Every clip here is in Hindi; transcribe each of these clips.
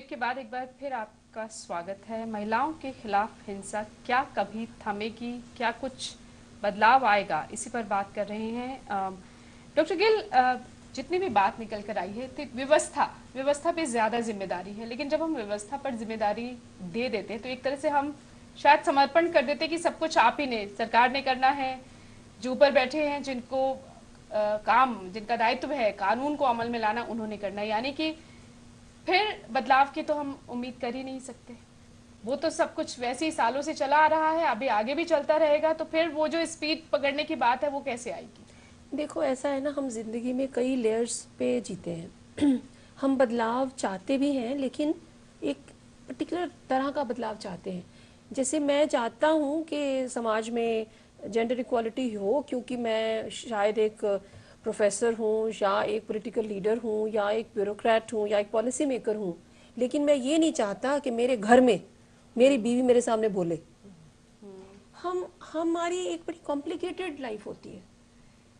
ब्रेक के बाद एक बार फिर आपका स्वागत है। महिलाओं के खिलाफ हिंसा क्या कभी थमेगी, क्या कुछ बदलाव आएगा, इसी पर बात कर रहे हैं। डॉक्टर गिल, जितनी भी बात निकल कर आई है तो व्यवस्था पे ज्यादा जिम्मेदारी है, लेकिन जब हम व्यवस्था पर जिम्मेदारी दे देते हैं तो एक तरह से हम शायद समर्पण कर देते हैं कि सब कुछ आप ही ने, सरकार ने करना है। जो ऊपर बैठे हैं, जिनका दायित्व है कानून को अमल में लाना, उन्होंने करना है। यानी कि फिर बदलाव की तो हम उम्मीद कर ही नहीं सकते। वो तो सब कुछ वैसे ही सालों से चला आ रहा है, अभी आगे भी चलता रहेगा, तो फिर वो जो स्पीड पकड़ने की बात है वो कैसे आएगी? देखो, ऐसा है ना, हम जिंदगी में कई लेयर्स पे जीते हैं। हम बदलाव चाहते भी हैं, लेकिन एक पर्टिकुलर तरह का बदलाव चाहते हैं। जैसे मैं चाहता हूँ कि समाज में जेंडर इक्वालिटी हो, क्योंकि मैं शायद एक प्रोफेसर हूँ या एक पॉलिटिकल लीडर हूँ या एक ब्यूरोक्रेट हूँ या एक पॉलिसी मेकर हूँ, लेकिन मैं ये नहीं चाहता कि मेरे घर में मेरी बीवी मेरे सामने बोले। हमारी एक बड़ी कॉम्प्लिकेटेड लाइफ होती है।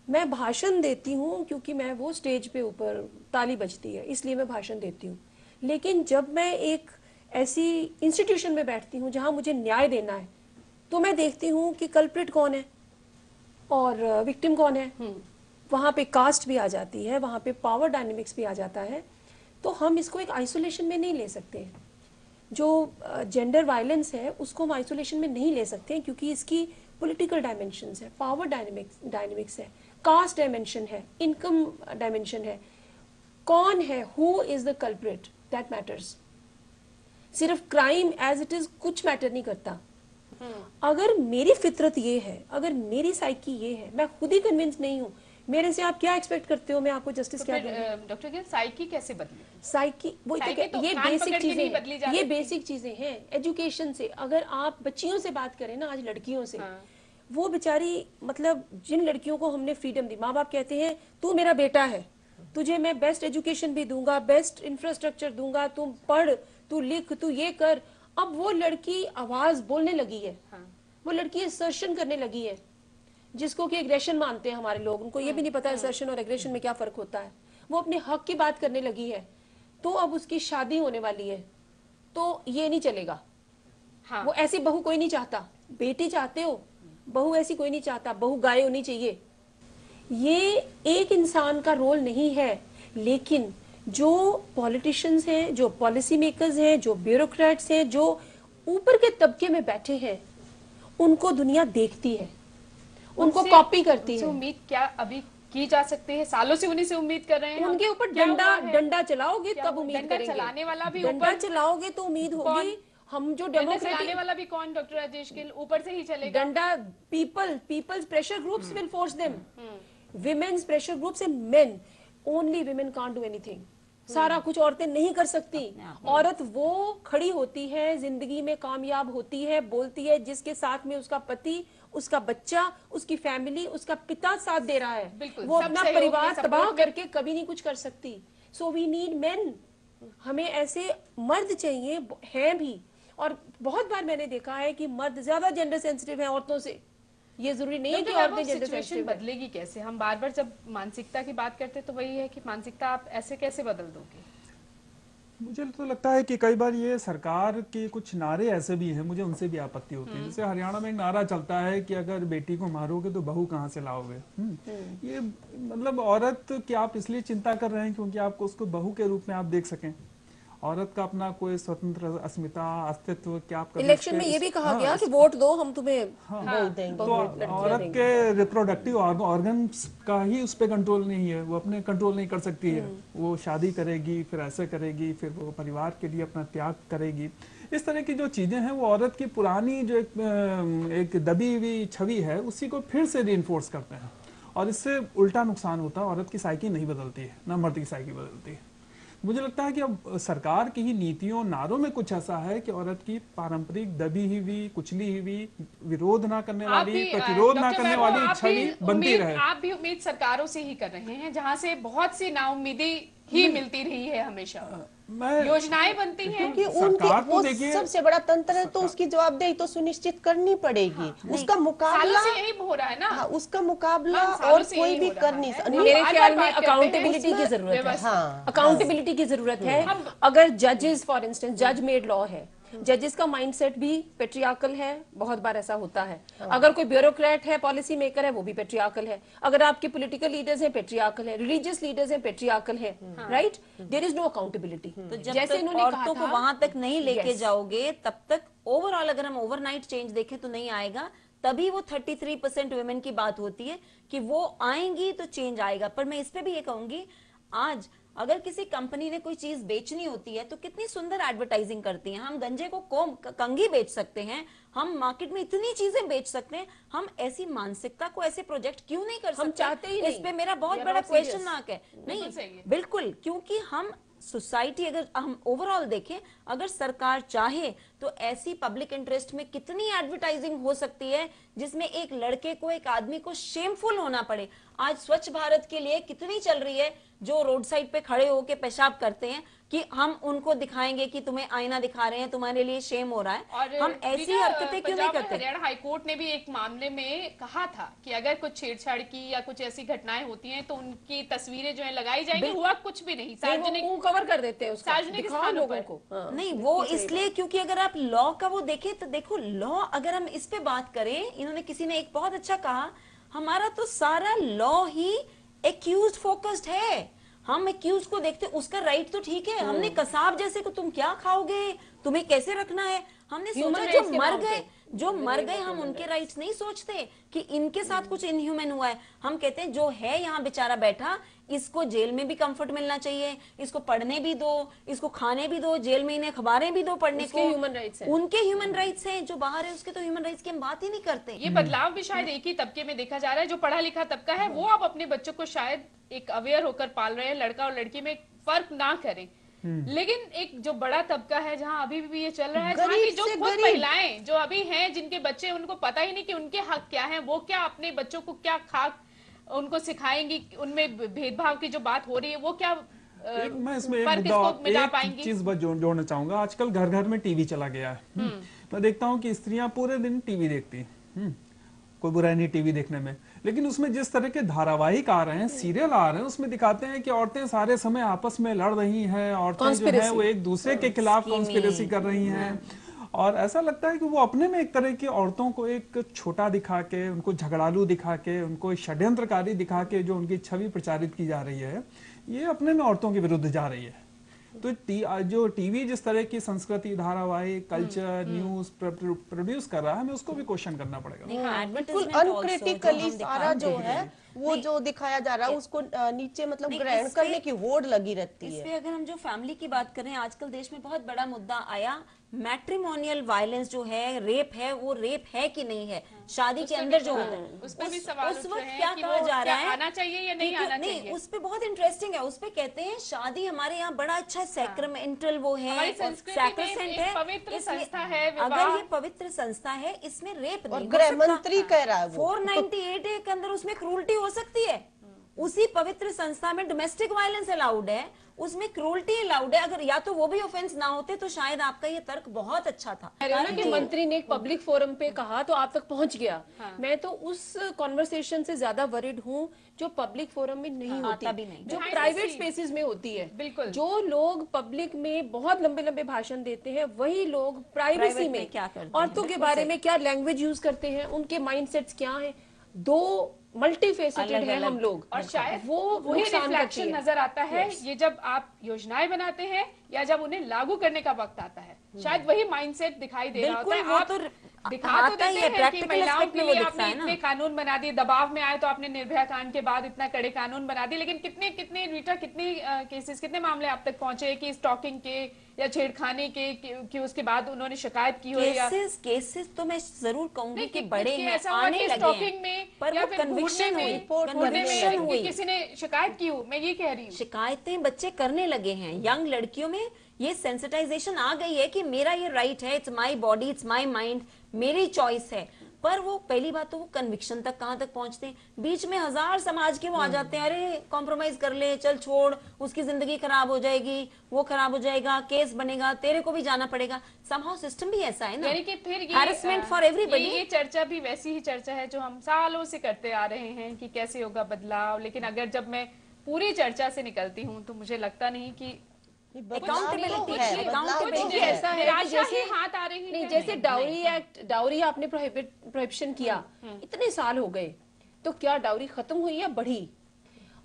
मैं भाषण देती हूँ क्योंकि मैं वो स्टेज पे ऊपर ताली बजती है, इसलिए मैं भाषण देती हूँ। लेकिन जब मैं एक ऐसी इंस्टीट्यूशन में बैठती हूँ जहाँ मुझे न्याय देना है, तो मैं देखती हूँ कि कल्प्रिट कौन है और विक्टिम कौन है। वहाँ पे कास्ट भी आ जाती है, वहाँ पे पावर डायनेमिक्स भी आ जाता है। तो हम इसको एक आइसोलेशन में नहीं ले सकते। जो जेंडर वायलेंस है उसको हम आइसोलेशन में नहीं ले सकते हैं, क्योंकि इसकी पॉलिटिकल डायमेंशंस है, पावर डायनेमिक्स है, कास्ट डायमेंशन है, इनकम डायमेंशन है। कौन है, who is the culprit, that matters. सिर्फ क्राइम एज इट इज कुछ मैटर नहीं करता। अगर मेरी फितरत ये है, अगर मेरी साइकी ये है, मैं खुद ही कन्विंस नहीं हूँ, मेरे से आप क्या एक्सपेक्ट करते हो मैं आपको जस्टिस क्या दूंगी? डॉक्टर गिल, साइकी कैसे बदलेगी? साइकी वो तो ये बेसिक चीजें, ये बेसिक चीजें हैं। एजुकेशन से, अगर आप बच्चियों से बात करें ना, आज लड़कियों से, वो बेचारी, मतलब जिन लड़कियों को हमने फ्रीडम दी, माँ बाप कहते हैं तू मेरा बेटा है, तुझे मैं बेस्ट एजुकेशन भी दूंगा, बेस्ट इंफ्रास्ट्रक्चर दूंगा, तुम पढ़, तू लिख, तू ये कर। अब वो लड़की आवाज बोलने लगी है, वो लड़की असर्शन करने लगी है, जिसको कि एग्रेशन मानते हैं हमारे लोग। उनको ये भी नहीं पता असर्शन और एग्रेशन में क्या फर्क होता है। वो अपने हक की बात करने लगी है, तो अब उसकी शादी होने वाली है, तो ये नहीं चलेगा। वो ऐसी बहू कोई नहीं चाहता। बेटी चाहते हो, बहू ऐसी कोई नहीं चाहता। बहू गाय होनी चाहिए। ये एक इंसान का रोल नहीं है, लेकिन जो पॉलिटिशियंस हैं, जो पॉलिसी मेकर्स हैं, जो ब्यूरोक्रेट्स हैं, जो ऊपर के तबके में बैठे हैं, उनको दुनिया देखती है, उनको कॉपी करती है। उम्मीद क्या अभी की जा सकती है? सालों से उन्हीं से उम्मीद कर रहे हैं। उनके ऊपर डंडा चलाओगे तब उम्मीद करेंगे। चलाने वाला भी डंडा चलाओगे तो उम्मीद होगी। हम जो डेमोक्रेटिक वाला भी कौन, डॉक्टर राजेश गिल, ऊपर से ही चलेगा। डंडा people's pressure groups will force them. Women's pressure groups and men, only women can't do anything. सारा कुछ औरतें नहीं कर सकती। औरत वो खड़ी होती है, जिंदगी में कामयाब होती है, बोलती है, जिसके साथ में उसका पति, उसका बच्चा, उसकी फैमिली, उसका पिता साथ दे रहा है। वो अपना परिवार तबाह करके कभी नहीं कुछ कर सकती। So we need men. हमें ऐसे मर्द चाहिए, हैं भी। और बहुत बार मैंने देखा है कि मर्द ज्यादा जेंडर सेंसिटिव हैं औरतों से। ये जरूरी नहीं है कि औरतें जेंडर सेंसिटिव बदलेगी कैसे? हम बार बार जब मानसिकता की बात करते तो वही है कि मानसिकता आप ऐसे कैसे बदल दोगे? मुझे तो लगता है कि कई बार ये सरकार के कुछ नारे ऐसे भी हैं, मुझे उनसे भी आपत्ति होती है। जैसे हरियाणा में एक नारा चलता है कि अगर बेटी को मारोगे तो बहू कहाँ से लाओगे। ये मतलब औरत की आप इसलिए चिंता कर रहे हैं क्योंकि आपको उसको बहू के रूप में आप देख सकें। औरत का अपना कोई स्वतंत्र अस्मिता, अस्तित्व क्या आप इलेक्शन में ये भी कहा गया कि वोट दो, हम तुम्हें वोट देंगे। तो औरत के रिप्रोडक्टिव ऑर्गन्स का ही उस पर कंट्रोल नहीं है, वो अपने कंट्रोल नहीं कर सकती है। वो शादी करेगी, फिर ऐसे करेगी, फिर वो परिवार के लिए अपना त्याग करेगी। इस तरह की जो चीजें हैं वो औरत की पुरानी जो एक दबी हुई छवि है उसी को फिर से रीइंफोर्स करते हैं, और इससे उल्टा नुकसान होता है। औरत की साइकी नहीं बदलती है, ना मर्द की साइकी बदलती है। मुझे लगता है कि अब सरकार की ही नीतियों, नारों में कुछ ऐसा है कि औरत की पारंपरिक दबी हुई, कुचली हुई, विरोध ना करने वाली, प्रतिरोध ना करने वाली छवि बनती रहे। आप भी उम्मीद सरकारों से ही कर रहे हैं, जहां से बहुत सी नाउम्मीदी ही मिलती रही है हमेशा। योजनाएं बनती हैं, क्योंकि उनके वो सबसे बड़ा तंत्र है, तो उसकी जवाबदेही तो सुनिश्चित करनी पड़ेगी। उसका मुकाबला यही हो रहा है ना। हाँ, उसका मुकाबला और कोई भी कर नहीं सकता। मेरे ख्याल में अकाउंटेबिलिटी की जरूरत है। अकाउंटेबिलिटी की जरूरत है। अगर जजेस फॉर इंस्टेंस जज मेड लॉ है, जजेस का माइंडसेट भी पेट्रियार्कल है, बहुत बार ऐसा होता है। अगर कोई ब्यूरोक्रेट है, पॉलिसी मेकर है, वो भी पेट्रियार्कल है। अगर आपके पॉलिटिकल लीडर्स हैं, पेट्रियार्कल है। रिलीजियस लीडर्स हैं, पेट्रियार्कल है। Right, there is no accountability. तो जब तक औरतों को वहां तक नहीं लेके जाओगे, तब तक ओवरऑल अगर हम ओवरनाइट चेंज देखें तो नहीं आएगा। तभी वो 33% वुमेन की बात होती है कि वो आएंगी तो चेंज आएगा। पर मैं इस पे भी ये कहूंगी, आज अगर किसी कंपनी ने कोई चीज बेचनी होती है तो कितनी सुंदर एडवर्टाइजिंग करती हैं। हम गंजे को कंघी बेच सकते हैं, हम मार्केट में इतनी चीजें बेच सकते हैं। हम ऐसी मानसिकता को, ऐसे प्रोजेक्ट क्यों नहीं कर सकते? हम चाहते ही नहीं। इस पे मेरा बहुत बड़ा क्वेश्चन मार्क है। नहीं, बिल्कुल, क्योंकि हम सोसाइटी अगर हम ओवरऑल देखें, अगर सरकार चाहे तो ऐसी पब्लिक इंटरेस्ट में कितनी एडवर्टाइजिंग हो सकती है जिसमें एक लड़के को, एक आदमी को शेमफुल होना पड़े। आज स्वच्छ भारत के लिए कितनी चल रही है, जो रोड साइड पे खड़े होके पेशाब करते हैं कि हम उनको दिखाएंगे कि तुम्हें आईना दिखा रहे हैं, तुम्हारे लिए शेम हो रहा है। और हम ऐसी हरकतें क्यों नहीं करते? हरियाणा हाईकोर्ट ने भी एक मामले में कहा था कि अगर कुछ छेड़छाड़ की या कुछ ऐसी घटनाएं होती हैं तो उनकी तस्वीरें जो है लगाई जाएंगी। हुआ कुछ भी नहीं, सार्वजनिक कवर कर देते हैं, सार्वजनिक स्थानों को। नहीं, वो इसलिए क्योंकि अगर आप लॉ का वो देखें तो देखो, लॉ अगर हम इस पे बात करें, इन्होंने किसी ने एक बहुत अच्छा कहा, हमारा तो सारा लॉ ही एक्यूज्ड फोकस्ड है। हम एक्यूज को देखते, उसका राइट तो ठीक है, हमने कसाब जैसे को तुम क्या खाओगे, तुम्हें कैसे रखना है, हमने सोचा जो मर गए हम उनके राइट्स नहीं सोचते कि इनके साथ कुछ इनह्यूमन हुआ है। हम कहते हैं जो है यहाँ बेचारा बैठा, इसको जेल में भी कंफर्ट मिलना चाहिए, इसको पढ़ने भी दो, इसको खाने भी दो, जेल में इन्हें अखबारें भी दो पढ़ने को। ह्यूमन राइट्स हैं, उनके ह्यूमन राइट्स हैं। जो बाहर है उसके तो ह्यूमन राइट्स की हम बात ही नहीं करते। ये बदलाव भी शायद एक ही तबके में देखा जा रहा है, जो पढ़ा लिखा तबका है, वो अब अपने बच्चों को शायद एक अवेयर होकर पाल रहे हैं, लड़का और लड़की में फर्क ना करें। लेकिन एक जो बड़ा तबका है जहां अभी भी ये चल रहा है, जहां की जो खुद महिलाएं जो अभी हैं, जिनके बच्चे, उनको पता ही नहीं कि उनके हक क्या हैं, वो क्या अपने बच्चों को क्या खाक उनको सिखाएंगी, उनमें भेदभाव की जो बात हो रही है वो क्या मैं इसमें एक चीज बस जोड़ना चाहूंगा। आजकल घर घर में टीवी चला गया है। मैं देखता हूँ कि स्त्रियां पूरे दिन टीवी देखती, कोई बुराई नहीं टीवी देखने में, लेकिन उसमें जिस तरह के धारावाहिक आ रहे हैं, सीरियल आ रहे हैं, उसमें दिखाते हैं कि औरतें सारे समय आपस में लड़ रही हैं, औरतें जो है वो एक दूसरे के खिलाफ कॉन्स्पिरेसी कर रही हैं। और ऐसा लगता है कि वो अपने में एक तरह की औरतों को एक छोटा दिखा के, उनको झगड़ालू दिखा के, उनको षड्यंत्रकारी दिखा के जो उनकी छवि प्रचारित की जा रही है, ये अपने में औरतों के विरुद्ध जा रही है। तो जो टीवी जिस तरह की संस्कृति, धारावाहिक, कल्चर, न्यूज प्रोड्यूस कर रहा है, हमें उसको भी क्वेश्चन करना पड़ेगा। बिल्कुल अनक्रिटिकली सारा जो है वो जो दिखाया जा रहा है उसको नीचे मतलब ग्रहण करने की होड़ लगी रहती है। इस पे अगर हम जो फैमिली की बात करें, आजकल देश में बहुत बड़ा मुद्दा आया, मैट्रिमोनियल वायलेंस जो है, रेप है, वो रेप है कि नहीं है, शादी के अंदर जो होता है, उस वक्त क्या कहा जा रहा है, आना चाहिए या नहीं आना चाहिए। उस पे बहुत इंटरेस्टिंग है। उस पे कहते हैं शादी हमारे यहाँ बड़ा अच्छा सैक्रमेंटल वो है, सैक्रोसेंट है, पवित्र संस्था है। अगर ये पवित्र संस्था है, इसमें रेप नहीं हो सकता। गृह मंत्री कह रहा है 498 के अंदर उसमें क्रूरटी हो सकती है। उसी पवित्र संस्था में डोमेस्टिक वायलेंस अलाउड है, उसमें क्रूरटी अलाउड है। अगर या तो वो भी ऑफेंस ना होते तो शायद आपका ये तर्क बहुत अच्छा था। हरियाणा के मंत्री ने एक पब्लिक फोरम पे कहा तो आप तक पहुंच गया। मैं तो उस कॉन्वर्सेशन से ज्यादा वरिड हूँ जो पब्लिक फोरम में नहीं होती, भी नहीं, जो प्राइवेट स्पेसेस में होती है। बिल्कुल, जो लोग पब्लिक में बहुत लंबे लंबे भाषण देते हैं, वही लोग प्राइवेसी में क्या करते हैं, औरतों के बारे में क्या लैंग्वेज यूज करते हैं, उनके माइंडसेट्स क्या हैं। दो मल्टीफेसेटेड है हम लोग, और शायद वो वही रिफ्लेक्शन नजर आता है ये जब आप योजनाएं बनाते हैं या जब उन्हें लागू करने का वक्त आता है, शायद वही माइंडसेट दिखाई दे रहा होता है। आप दिखा तो देते हैं कि महिलाओं के लिए आपने इतने कानून बना दिए, दबाव में आए तो आपने निर्भया कांड के बाद इतना कड़े कानून बना दिए, लेकिन कितने रीटा कितने केसेस, कितने मामले आप तक पहुंचे कि स्टॉकिंग के या छेड़खानी के कि उसके बाद उन्होंने शिकायत की हो? केसेस तो मैं जरूर कहूंगी कि बड़े हैं, आने लगे हैं, पर या फिर कन्विक्शन हुई, किसी ने शिकायत की हो, मैं ये कह रही हूँ। शिकायतें बच्चे करने लगे हैं, यंग लड़कियों में ये सेंसिटाइजेशन आ गई है कि मेरा ये राइट है, it's my body, it's my mind, मेरी चॉइस है। पर वो पहली बात तो वो कन्विक्शन तक कहां तक पहुंचते हैं, बीच में हजार समाज के वो आ जाते हैं, अरे कॉम्प्रोमाइज कर ले, चल छोड़, उसकी जिंदगी खराब हो जाएगी, वो खराब हो जाएगा, केस बनेगा, तेरे को भी जाना पड़ेगा। समहाउ सिस्टम भी ऐसा है ना, यानी कि फिर ये हैरेसमेंट फॉर एवरीबॉडी। ये चर्चा भी वैसी ही चर्चा है जो हम सालों से करते आ रहे हैं कि कैसे होगा बदलाव, लेकिन अगर जब मैं पूरी चर्चा से निकलती हूँ तो मुझे लगता नहीं कि अकाउंटेबिलिटी ऐसा है कि जैसे हाथ आ रही नहीं, है। जैसे डाउरी एक्ट, डाउरी आपने प्रोहिबिशन किया, इतने साल हो गए, तो क्या डाउरी खत्म हुई या बढ़ी?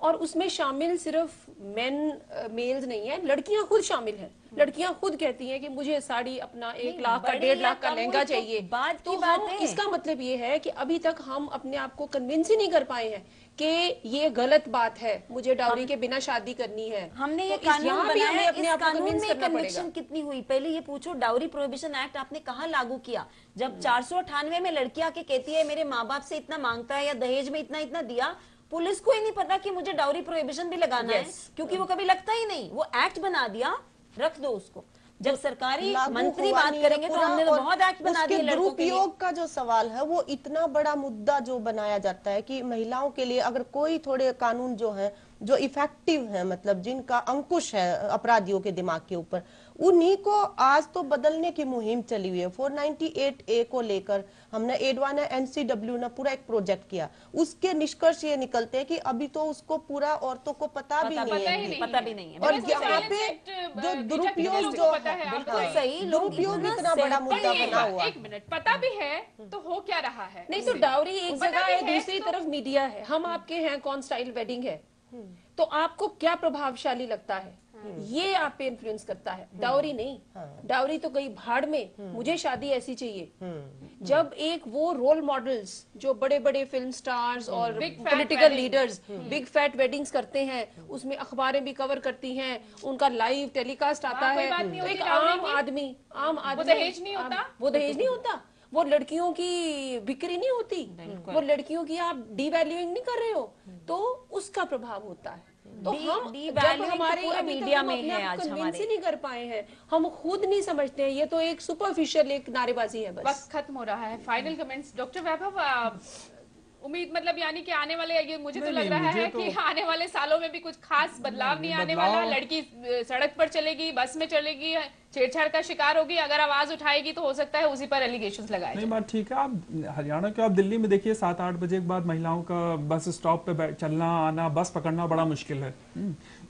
और उसमें शामिल सिर्फ मेल्स नहीं है, लड़कियां खुद शामिल हैं। लड़कियां खुद कहती हैं कि मुझे साड़ी अपना 1 लाख का 1.5 लाख का लहंगा चाहिए। बात तो की बात हम है। इसका मतलब ये है कि अभी तक हम अपने आप को कन्विंस ही नहीं कर पाए हैं कि ये गलत बात है, मुझे डाउरी के बिना शादी करनी है। हमने ये तो कानून यहाँ भी हमें बनाया, अपने इस आप को कानून कन्विंस में करना कन्विक्शन पड़ेगा। कितनी हुई? पहले ये पूछो, डाउरी प्रोहिबिशन एक्ट आपने कहाँ लागू किया? जब 498 में लड़की आके कहती है मेरे माँ बाप से इतना मांगता है या दहेज में इतना इतना दिया, पुलिस को ही नहीं पता कि मुझे डाउरी प्रोहिबिशन भी लगाना है, क्योंकि वो कभी लगता ही नहीं। वो एक्ट बना दिया, रख दो उसको। जब सरकारी मंत्री बात करेंगे तो हमने तो बहुत एक्ट बना दिए लड़कों के लिए। दुरुपयोग का जो सवाल है वो इतना बड़ा मुद्दा जो बनाया जाता है कि महिलाओं के लिए अगर कोई थोड़े कानून जो है जो इफेक्टिव है, मतलब जिनका अंकुश है अपराधियों के दिमाग के ऊपर, उन्हीं को आज तो बदलने की मुहिम चली हुई है। 498A को लेकर हमने एडवाना NCW ने पूरा एक प्रोजेक्ट किया, उसके निष्कर्ष ये निकलते हैं कि अभी तो उसको पूरा औरतों को पता भी नहीं है, पता भी नहीं है। और यहाँ पे जो दुरुपयोग जो बिल्कुल सही, दुरुपयोग इतना बड़ा मुद्दा बना हुआ। एक मिनट, पता भी है तो हो क्या रहा है? नहीं, तो डाउरी एक जगह है, दूसरी तरफ मीडिया है। हम आपके हैं कौन स्टाइल वेडिंग है, तो आपको क्या प्रभावशाली लगता है, ये आप पे इन्फ्लुएंस करता है, डाउरी नहीं। डाउरी तो गई भाड़ में, मुझे शादी ऐसी चाहिए। जब एक वो रोल मॉडल्स जो बड़े बड़े फिल्म स्टार्स और political leaders big fat weddings करते हैं, उसमें अखबारें भी कवर करती हैं, उनका लाइव टेलीकास्ट आता है, तो एक आम आदमी वो दहेज नहीं होता, वो दहेज नहीं होता, वो लड़कियों की बिक्री नहीं होती, वो लड़कियों की आप डीवैल्यूइंग नहीं कर रहे हो, तो उसका प्रभाव होता है। तो हम जब हमारे मीडिया में है आज कन्विंस ही नहीं कर पाए हैं, हम खुद नहीं समझते हैं, ये तो एक सुपरफिशियल एक नारेबाजी है बस। वक्त खत्म हो रहा है। फाइनल कमेंट्स डॉक्टर वैभव, उम्मीद मतलब यानी कि आने वाले, ये मुझे तो लग रहा है कि आने वाले सालों में भी कुछ खास बदलाव नहीं आने वाला। लड़की सड़क पर चलेगी, बस में चलेगी, छेड़छाड़ का शिकार होगी, अगर आवाज उठाएगी तो हो सकता है उसी पर एलिगेशंस लगाए। नहीं, बात ठीक है। आप हरियाणा के, आप दिल्ली में देखिए 7-8 बजे के बाद महिलाओं का बस स्टॉप पे चलना आना, बस पकड़ना बड़ा मुश्किल है।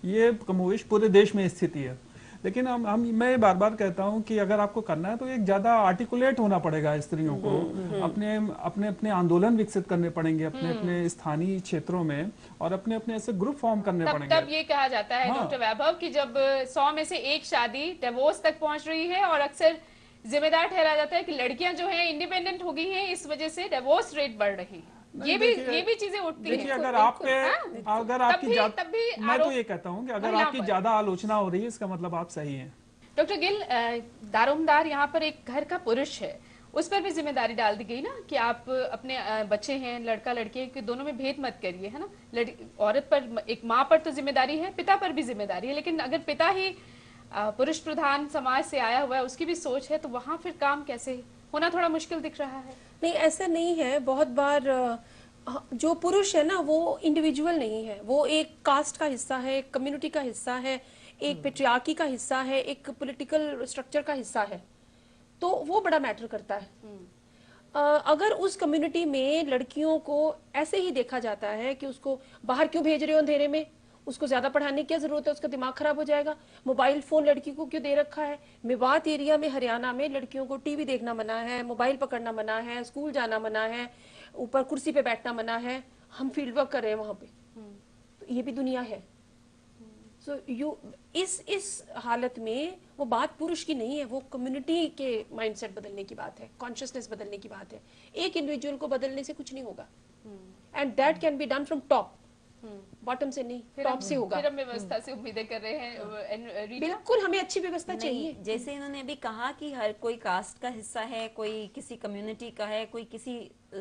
ये कमोवेश पूरे देश में स्थिति है। लेकिन मैं बार बार कहता हूं कि अगर आपको करना है तो एक ज्यादा आर्टिकुलेट होना पड़ेगा स्त्रियों को, अपने आंदोलन विकसित करने पड़ेंगे अपने अपने स्थानीय क्षेत्रों में, और अपने ऐसे ग्रुप फॉर्म करने पड़ेंगे। तब ये कहा जाता है डॉक्टर वैभव कि जब 100 में से एक शादी डिवोर्स तक पहुंच रही है, और अक्सर जिम्मेदार ठहराया जाता है कि लड़कियां जो हैं इंडिपेंडेंट हो गई हैं, इस वजह से डिवोर्स रेट बढ़ रही है। ये भी चीजें उठती हैं। देखिए, अगर आपकी मैं तो ये कहता हूँ कि अगर आपकी ज्यादा आलोचना हो रही है, इसका मतलब आप सही हैं। डॉक्टर गिल, दारोमदार यहाँ पर एक घर का पुरुष है, उस पर भी जिम्मेदारी डाल दी गई ना कि आप अपने बच्चे हैं, लड़का लड़के के दोनों में भेद मत करिए, है ना। औरत पर, एक माँ पर तो जिम्मेदारी है, पिता पर भी जिम्मेदारी है, लेकिन अगर पिता ही पुरुष प्रधान समाज से आया हुआ है, उसकी भी सोच है, तो वहां फिर काम कैसे होना थोड़ा मुश्किल दिख रहा है। नहीं, ऐसा नहीं है। बहुत बार जो पुरुष है ना, वो इंडिविजुअल नहीं है, वो एक कास्ट का हिस्सा है, एक कम्युनिटी का हिस्सा है, एक पेट्रियार्की का हिस्सा है, एक पॉलिटिकल स्ट्रक्चर का हिस्सा है, तो वो बड़ा मैटर करता है। अगर उस कम्युनिटी में लड़कियों को ऐसे ही देखा जाता है कि उसको बाहर क्यों भेज रहे हो अंधेरे में, उसको ज्यादा पढ़ाने की क्या जरूरत है, उसका दिमाग खराब हो जाएगा, मोबाइल फोन लड़की को क्यों दे रखा है। मेवात एरिया में, हरियाणा में लड़कियों को टीवी देखना मना है, मोबाइल पकड़ना मना है, स्कूल जाना मना है, ऊपर कुर्सी पे बैठना मना है। हम फील्ड वर्क कर रहे हैं वहां पे, तो ये भी दुनिया है। सो इस हालत में वो बात पुरुष की नहीं है, वो कम्युनिटी के माइंडसेट बदलने की बात है, कॉन्शियसनेस बदलने की बात है। एक इंडिविजुअल को बदलने से कुछ नहीं होगा, and that can be done from top, bottom से नहीं, टॉप से होगा। फिर हम व्यवस्था से उम्मीदें कर रहे हैं। बिल्कुल, हमें अच्छी व्यवस्था चाहिए। जैसे इन्होंने अभी कहा कि हर कोई कास्ट का हिस्सा है, कोई किसी कम्युनिटी का है, कोई किसी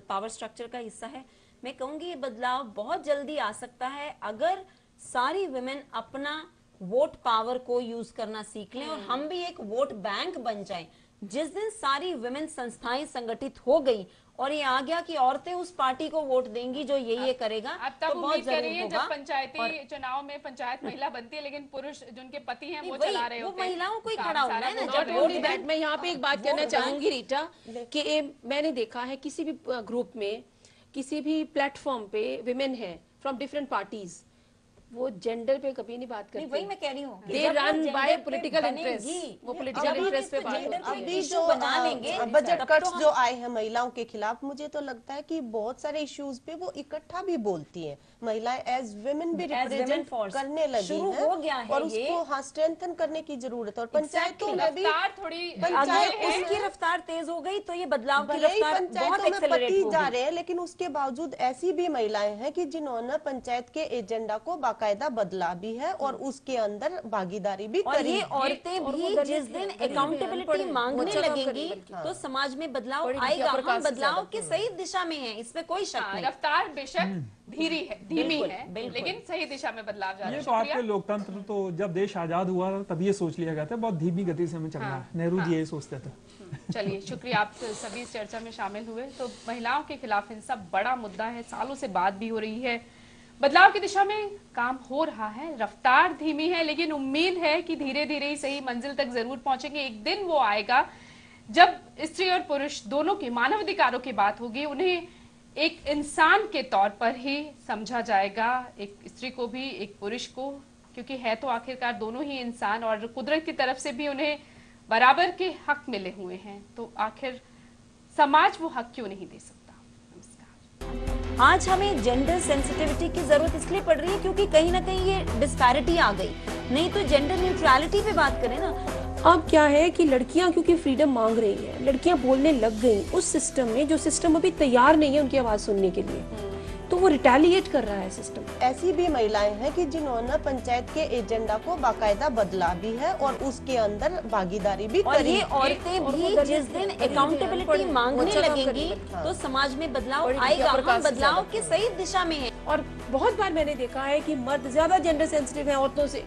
पावर स्ट्रक्चर का हिस्सा है। मैं कहूंगी ये बदलाव बहुत जल्दी आ सकता है अगर सारी वुमेन अपना वोट पावर को यूज करना सीख लें, और हम भी एक वोट बैंक बन जाएं। जिस दिन सारी वुमेन संस्थाएं संगठित हो गई और ये आ गया कि औरतें उस पार्टी को वोट देंगी जो ये करेगा, अब तब तो बहुत उम्मीद जरूर करिए होगा। जब पंचायती चुनाव में पंचायत महिला बनती है, लेकिन पुरुष जिनके पति हैं वो चला रहे होते हैं, महिलाओं को ही काम खड़ा होना सारा है ना। वो जब कर रहे वोट होते हैं। मैं यहाँ पे एक बात कहना चाहूंगी रीटा कि मैंने देखा है किसी भी ग्रुप में, किसी भी प्लेटफॉर्म पे विमेन है फ्रॉम डिफरेंट पार्टीज, वो जेंडर पे कभी नहीं बात करती। वही मैं कह रही हूँ, they run by political interest, वो पॉलिटिकल इंटरेस्ट पे बात करती है। अभी जो बजट कट्स जो आए हैं महिलाओं के खिलाफ, मुझे तो लगता है कि बहुत सारे इश्यूज पे वो इकट्ठा भी बोलती हैं, महिलाएं एज वुमेन भी रिप्रेजेंट करने लगी हैं, हो गया है और उसको हाँ स्ट्रेंथन करने की जरूरत है। और पंचायतों में भी थोड़ी अगर उसकी रफ्तार तेज हो गई तो ये बदलाव की रफ्तार बहुत पंचायतों में एक्सेलरेट पति जा होगी। रहे हैं, लेकिन उसके बावजूद ऐसी भी महिलाएं हैं कि जिन्होंने पंचायत के एजेंडा को बाकायदा बदला भी है और उसके अंदर भागीदारी भी और करी ये है। औरतें भी जिस दिन अकाउंटेबिलिटी मांगने लगेंगी तो समाज में बदलाव आएगा। हम बदलाव की सही दिशा में हैं, इसमें कोई शक नहीं। रफ्तार बेशक धीमी है, लेकिन सही दिशा में बदलाव जा रहा है। ये तो आपके लोकतंत्र तो जब देश आजाद हुआ तब ये सोच लिया गया था बहुत धीमी गति से हमें चलना है। नेहरू जी यही सोचते थे। चलिए शुक्रिया, आप सभी इस चर्चा में शामिल हुए। तो महिलाओं के खिलाफ हिंसा बड़ा मुद्दा है, सालों से बात भी हो रही है, बदलाव की दिशा में काम हो रहा है, रफ्तार धीमी है, लेकिन उम्मीद है कि धीरे धीरे ही सही मंजिल तक जरूर पहुंचेंगे। एक दिन वो आएगा जब स्त्री और पुरुष दोनों की मानवाधिकारों की बात होगी, उन्हें एक इंसान के तौर पर ही समझा जाएगा, एक स्त्री को भी एक पुरुष को, क्योंकि है तो आखिरकार दोनों ही इंसान, और कुदरत की तरफ से भी उन्हें बराबर के हक मिले हुए हैं। तो आखिर समाज वो हक क्यों नहीं दे सकता? आज हमें जेंडर सेंसिटिविटी की जरूरत इसलिए पड़ रही है क्योंकि कहीं ना कहीं ये डिस्पैरिटी आ गई, नहीं तो जेंडर न्यूट्रलिटी पे बात करें ना। अब क्या है कि लड़कियां क्योंकि फ्रीडम मांग रही हैं, लड़कियां बोलने लग गई उस सिस्टम में जो सिस्टम अभी तैयार नहीं है उनकी आवाज सुनने के लिए, तो वो रिटेलिएट कर रहा है सिस्टम। ऐसी भी महिलाएं हैं कि जिन्होंने पंचायत के एजेंडा को बाकायदा बदला भी है और उसके अंदर भागीदारी भी और करी ये है। औरतें भी जिस दिन अकाउंटेबिलिटी मांगने लगेंगी तो समाज में बदलाव आएगा। हम बदलाव की सही दिशा में हैं। और बहुत बार मैंने देखा है कि मर्द ज्यादा जेंडर सेंसिटिव है औरतों से,